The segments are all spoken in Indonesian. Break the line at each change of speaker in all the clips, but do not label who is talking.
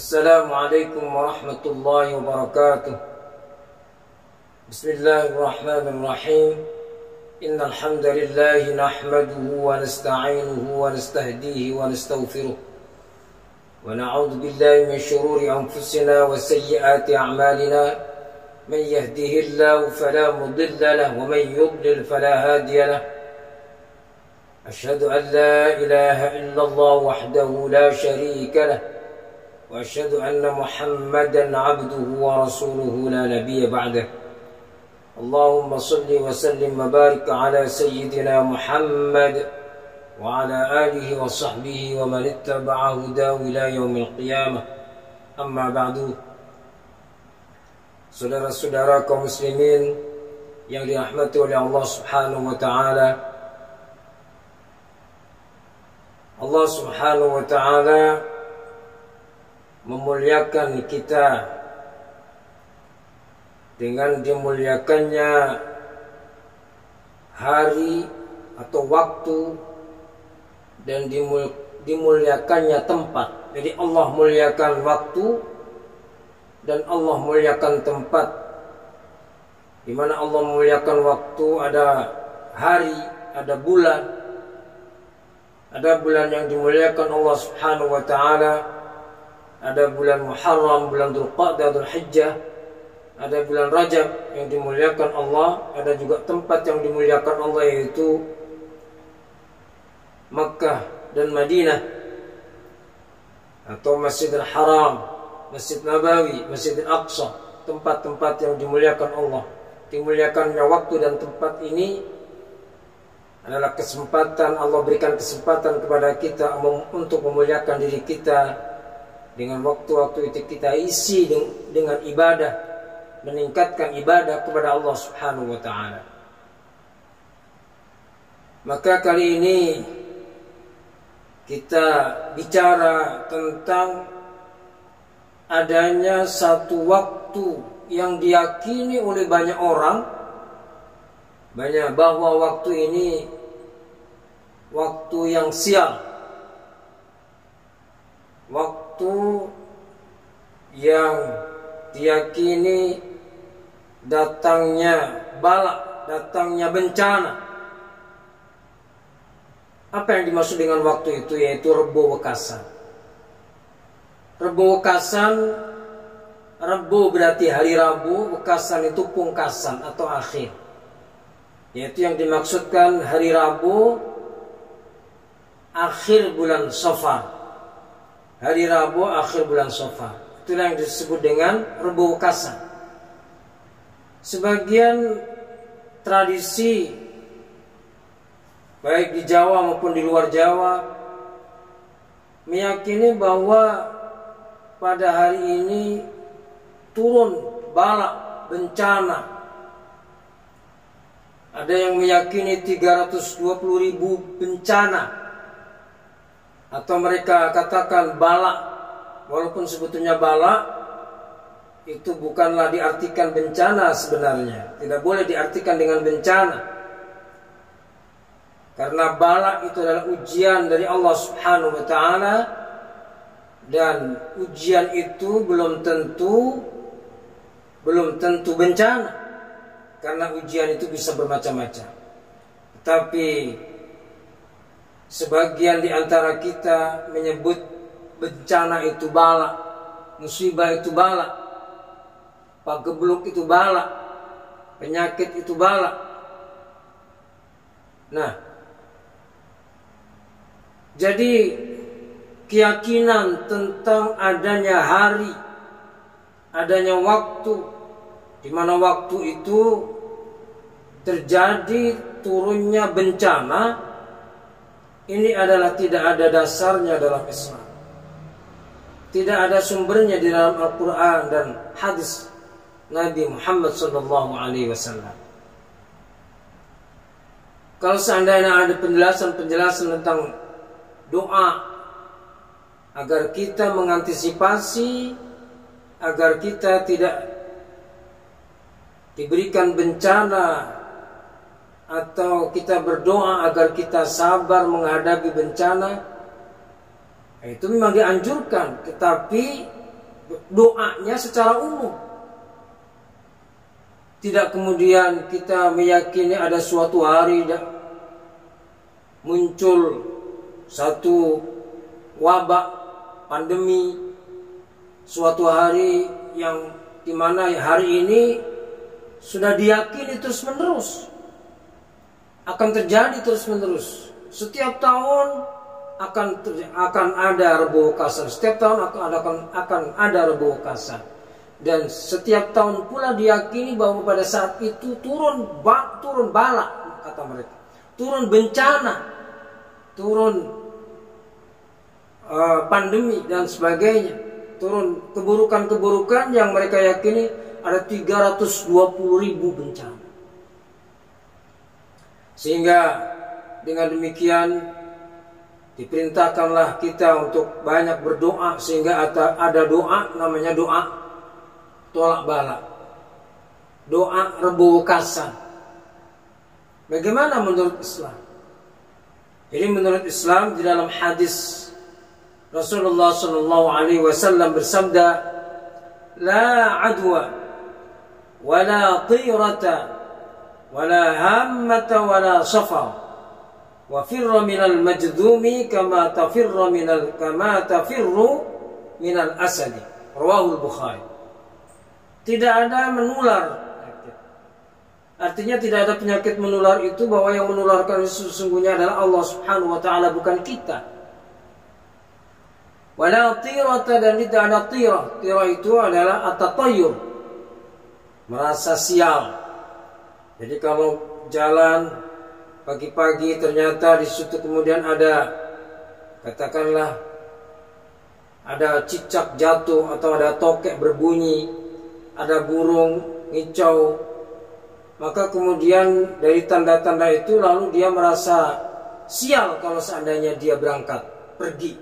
السلام عليكم ورحمة الله وبركاته. بسم الله الرحمن الرحيم. إن الحمد لله نحمده ونستعينه ونستهديه ونستغفره ونعوذ بالله من شرور أنفسنا وسيئات أعمالنا. من يهده الله فلا مضل له ومن يضلل فلا هادي له. أشهد أن لا إله إلا الله وحده لا شريك له وأشهد أن محمدا عبده ورسوله لا نبي بعده. اللهم صل وسلم وبارك على سيدنا محمد وعلى آله وصحبه ومن اتبع هداه إلى يوم القيامة. أما بعد. Saudara-saudara kaum muslimin yang dirahmati oleh Allah Subhanahu wa taala. Allah Subhanahu wa taala memuliakan kita dengan dimuliakannya hari atau waktu dan dimuliakannya tempat. Jadi Allah muliakan waktu dan Allah muliakan tempat. Di mana Allah muliakan waktu, ada hari, ada bulan. Ada bulan yang dimuliakan Allah Subhanahu wa taala. Ada bulan Muharram, bulan Dzulqa'dah, Dzulhijjah. Ada bulan Rajab yang dimuliakan Allah. Ada juga tempat yang dimuliakan Allah, yaitu Makkah dan Madinah, atau Masjidil Haram, Masjid Nabawi, Masjidil Aqsa. Tempat-tempat yang dimuliakan Allah. Dimuliakannya waktu dan tempat ini adalah kesempatan, Allah berikan kesempatan kepada kita untuk memuliakan diri kita dengan waktu-waktu itu kita isi dengan ibadah, meningkatkan ibadah kepada Allah Subhanahu wa taala. Maka kali ini kita bicara tentang adanya satu waktu yang diyakini oleh banyak orang bahwa waktu ini waktu yang sial, waktu yang diyakini datangnya bala, datangnya bencana. Apa yang dimaksud dengan waktu itu? Yaitu Rebo Wekasan. Rebo Wekasan, Rebo berarti hari Rabu, Wekasan itu pungkasan atau akhir. Yaitu yang dimaksudkan hari Rabu akhir bulan Safar. Hari Rabu akhir bulan Safar. Itulah yang disebut dengan Rebo Wekasan. Sebagian tradisi baik di Jawa maupun di luar Jawa meyakini bahwa pada hari ini turun bala, bencana. Ada yang meyakini 320.000 bencana, atau mereka katakan bala, walaupun sebetulnya bala itu bukanlah diartikan bencana sebenarnya. Tidak boleh diartikan dengan bencana, karena bala itu adalah ujian dari Allah Subhanahu wa taala, dan ujian itu belum tentu bencana, karena ujian itu bisa bermacam-macam. Tapi sebagian di antara kita menyebut bencana itu bala, musibah itu bala, pagebluk itu bala, penyakit itu bala. Nah, jadi keyakinan tentang adanya hari, adanya waktu, di mana waktu itu terjadi turunnya bencana, ini adalah tidak ada dasarnya dalam Islam. Tidak ada sumbernya di dalam Al-Quran dan hadis Nabi Muhammad SAW. Kalau seandainya ada penjelasan tentang doa agar kita mengantisipasi, agar kita tidak diberikan bencana, atau kita berdoa agar kita sabar menghadapi bencana, itu memang dianjurkan. Tetapi doanya secara umum. Tidak kemudian kita meyakini ada suatu hari muncul satu wabah, pandemi, suatu hari yang dimana hari ini sudah diyakini terus menerus akan terjadi terus menerus. Setiap tahun akan ada Rebo Kasar. Setiap tahun akan ada Rebo Kasar. Dan setiap tahun pula diyakini bahwa pada saat itu turun bala, kata mereka, turun bencana, turun pandemi dan sebagainya, turun keburukan-keburukan yang mereka yakini ada 320.000 bencana. Sehingga dengan demikian diperintahkanlah kita untuk banyak berdoa, sehingga ada doa namanya doa tolak bala, doa Rebo Kasar. Bagaimana menurut Islam? Jadi menurut Islam di dalam hadis Rasulullah SAW bersabda, la adwa wala tirata wala hammata wala safar wa firra minal majdumi kama tafirru minal asadi. Rawahul Bukhari. Tidak ada menular. Artinya tidak ada penyakit menular itu, bahwa yang menularkan itu sesungguhnya adalah Allah Subhanahu wa taala, bukan kita. Wala tirata, dan tidak ada tirah. Tirah itu adalah at-tatayyur, merasa sial. Jadi kalau jalan pagi-pagi ternyata di situ kemudian ada, katakanlah ada cicak jatuh atau ada tokek berbunyi, ada burung ngicau, maka kemudian dari tanda-tanda itu lalu dia merasa sial kalau seandainya dia berangkat pergi.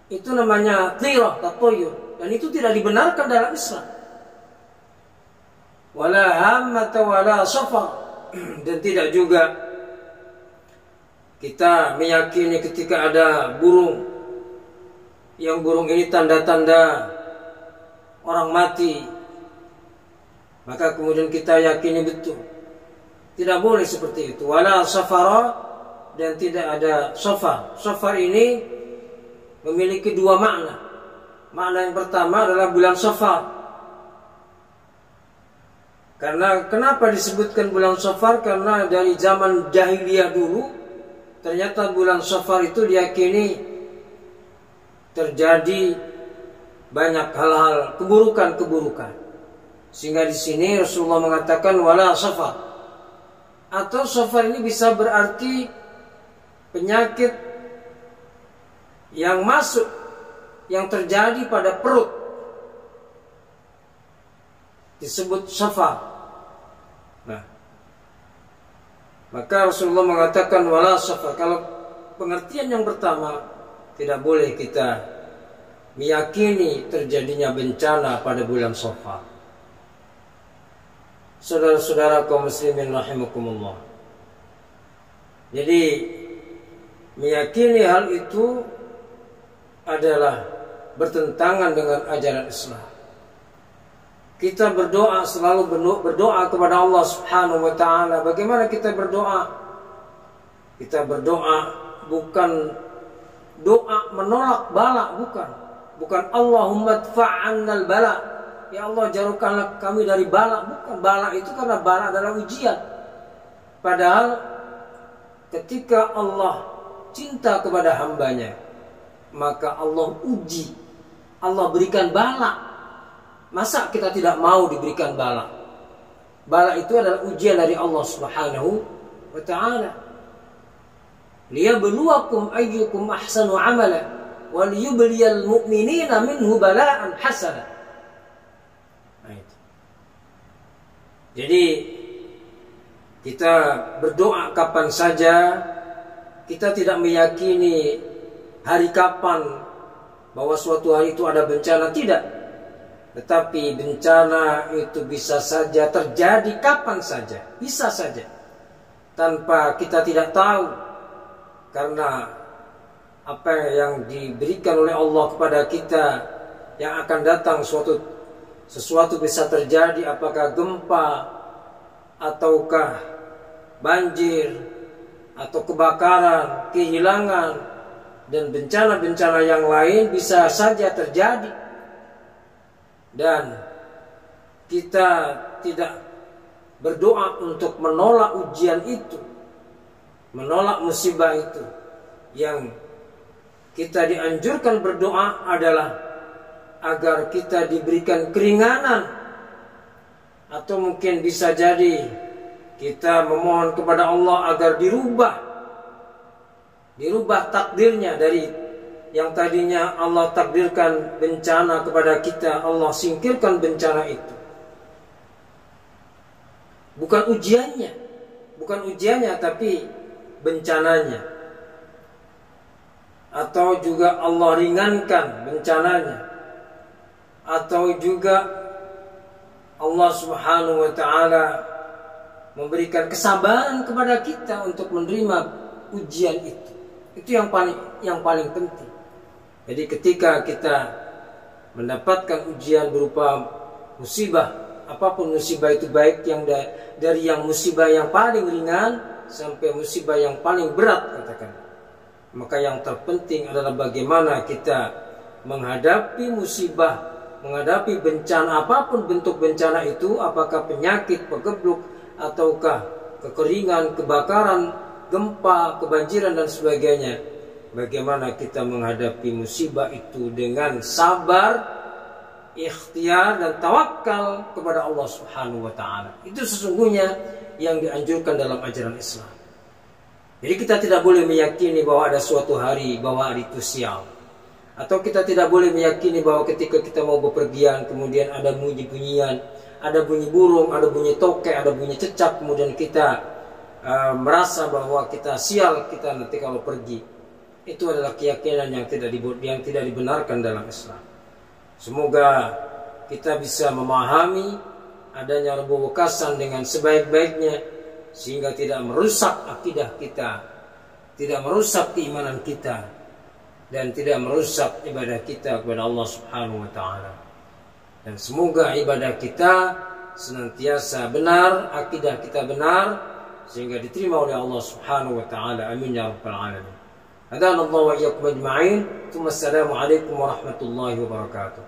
Itu namanya tirah, tatoyur, dan itu tidak dibenarkan dalam Islam. Wala hammata wala safar, dan tidak juga kita meyakini ketika ada burung, yang burung ini tanda-tanda orang mati, maka kemudian kita yakini betul. Tidak boleh seperti itu. Wala safara, dan tidak ada safar. Safar ini memiliki dua makna. Makna yang pertama adalah bulan Safar. Karena kenapa disebutkan bulan Safar? Karena dari zaman jahiliyah dulu ternyata bulan Safar itu diyakini terjadi banyak hal-hal keburukan-keburukan. Sehingga di sini Rasulullah mengatakan wala safar. Atau safar ini bisa berarti penyakit yang masuk, yang terjadi pada perut, disebut safar. Nah, maka Rasulullah mengatakan wala safar. Kalau pengertian yang pertama, tidak boleh kita meyakini terjadinya bencana pada bulan Safar. Saudara-saudara kaum muslimin rahimakumullah. Jadi meyakini hal itu adalah bertentangan dengan ajaran Islam. Kita berdoa, selalu berdoa kepada Allah Subhanahu wa taala. Bagaimana kita berdoa? Kita berdoa bukan doa menolak bala, bukan Allahumma dfa'annal bala, ya Allah jauhkanlah kami dari bala. Bukan, bala itu karena bala adalah ujian. Padahal ketika Allah cinta kepada hambanya, maka Allah uji, Allah berikan bala. Masa kita tidak mau diberikan bala? Bala itu adalah ujian dari Allah Subhanahu wa ta'ala. Liyabluwakum ayyukum ahsanu amala wa liyubliyal mu'minina minhu bala'an hasana. Jadi kita berdoa kapan saja, kita tidak meyakini hari kapan bahwa suatu hari itu ada bencana, tidak. Tetapi bencana itu bisa saja terjadi kapan saja, bisa saja, tanpa kita tidak tahu. Karena apa yang diberikan oleh Allah kepada kita, yang akan datang, sesuatu bisa terjadi, apakah gempa ataukah banjir atau kebakaran, kehilangan dan bencana-bencana yang lain bisa saja terjadi. Dan kita tidak berdoa untuk menolak ujian itu, menolak musibah itu. Yang kita dianjurkan berdoa adalah agar kita diberikan keringanan, atau mungkin bisa jadi kita memohon kepada Allah agar dirubah takdirnya. Dari yang tadinya Allah takdirkan bencana kepada kita, Allah singkirkan bencana itu. Bukan ujiannya tapi bencananya. Atau juga Allah ringankan bencananya. Atau juga Allah Subhanahu wa ta'ala memberikan kesabaran kepada kita untuk menerima ujian itu. Itu yang paling penting. Jadi ketika kita mendapatkan ujian berupa musibah, apapun musibah itu, baik yang dari yang musibah yang paling ringan sampai musibah yang paling berat, katakan, maka yang terpenting adalah bagaimana kita menghadapi musibah, menghadapi bencana, apapun bentuk bencana itu, apakah penyakit, pegebluk, ataukah kekeringan, kebakaran, gempa, kebanjiran dan sebagainya. Bagaimana kita menghadapi musibah itu dengan sabar, ikhtiar dan tawakal kepada Allah Subhanahu wa ta'ala. Itu sesungguhnya yang dianjurkan dalam ajaran Islam. Jadi kita tidak boleh meyakini bahwa ada suatu hari bahwa hari itu sial. Atau kita tidak boleh meyakini bahwa ketika kita mau bepergian kemudian ada bunyi-bunyian, ada bunyi burung, ada bunyi tokek, ada bunyi cecak, kemudian kita merasa bahwa kita sial kita nanti kalau pergi. Itu adalah keyakinan yang tidak dibenarkan dalam Islam. Semoga kita bisa memahami adanya Rabu Wekasan dengan sebaik-baiknya, sehingga tidak merusak akidah kita, tidak merusak keimanan kita, dan tidak merusak ibadah kita kepada Allah Subhanahu wa ta'ala. Dan semoga ibadah kita senantiasa benar, akidah kita benar, sehingga diterima oleh Allah Subhanahu wa ta'ala. Amin ya rabbal alamin. Hadanallahu wa iyyakum ajma'in. Assalamualaikum warahmatullahi wabarakatuh.